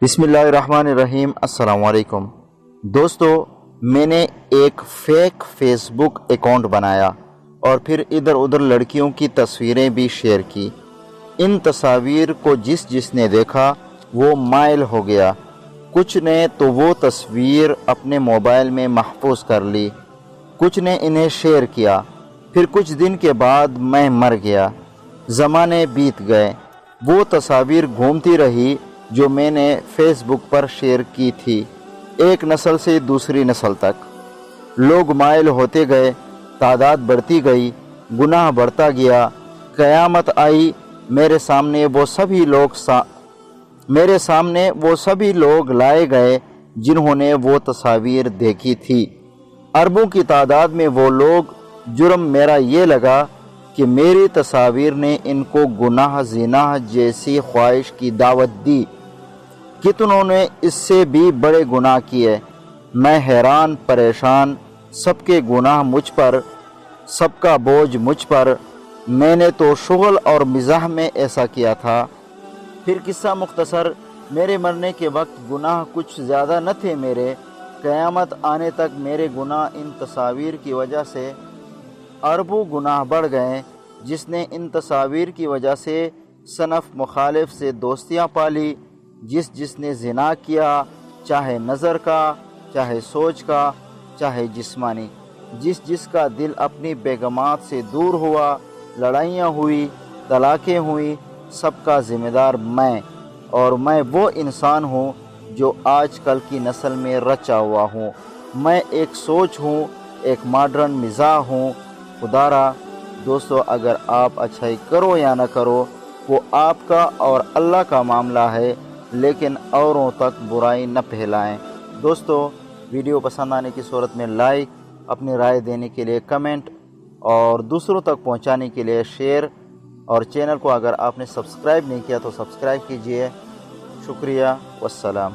بسم اللہ الرحمن الرحیم۔ السلام علیکم دوستو، میں نے ایک فیک فیس بک اکاؤنٹ بنایا اور پھر ادھر ادھر لڑکیوں کی تصویریں بھی شیئر کی۔ ان تصاویر کو جس نے دیکھا وہ مائل ہو گیا۔ کچھ نے تو وہ تصویر اپنے موبائل میں محفوظ کر لی، کچھ نے انہیں شیئر کیا۔ پھر کچھ دن کے بعد میں مر گیا، زمانے بیت گئے۔ وہ تصاویر گھومتی رہی جو میں نے فیس بک پر شیئر کی تھی، ایک نسل سے دوسری نسل تک۔ لوگ مائل ہوتے گئے، تعداد بڑھتی گئی، گناہ بڑھتا گیا۔ قیامت آئی، میرے سامنے وہ سبھی لوگ لائے گئے جنہوں نے وہ تصاویر دیکھی تھی۔ اربوں کی تعداد میں وہ لوگ۔ جرم میرا یہ لگا کہ میری تصاویر نے ان کو گناہ زنا جیسی خواہش کی دعوت دی۔ کتنوں نے اس سے بھی بڑے گناہ کیے۔ میں حیران پریشان، سب کے گناہ مجھ پر، سب کا بوجھ مجھ پر۔ میں نے تو شغل اور مزاح میں ایسا کیا تھا۔ پھر قصہ مختصر، میرے مرنے کے وقت گناہ کچھ زیادہ نہ تھے میرے۔ قیامت آنے تک میرے گناہ ان تصاویر کی وجہ سے اربوں گناہ بڑھ گئے۔ جس نے ان تصاویر کی وجہ سے صنف مخالف سے دوستیاں پالی، جس نے زنا کیا، چاہے نظر کا، چاہے سوچ کا، چاہے جسمانی، جس کا دل اپنی بیگمات سے دور ہوا، لڑائیاں ہوئی، طلاقیں ہوئیں، سب کا ذمہ دار میں۔ اور میں وہ انسان ہوں جو آج کل کی نسل میں رچا ہوا ہوں۔ میں ایک سوچ ہوں، ایک ماڈرن مزاح ہوں۔ خدارا دوستو، اگر آپ اچھائی کرو یا نہ کرو وہ آپ کا اور اللہ کا معاملہ ہے، لیکن اوروں تک برائی نہ پھیلائیں۔ دوستو، ویڈیو پسند آنے کی صورت میں لائک، اپنی رائے دینے کے لیے کمنٹ اور دوسروں تک پہنچانے کے لیے شیئر، اور چینل کو اگر آپ نے سبسکرائب نہیں کیا تو سبسکرائب کیجئے۔ شکریہ، والسلام۔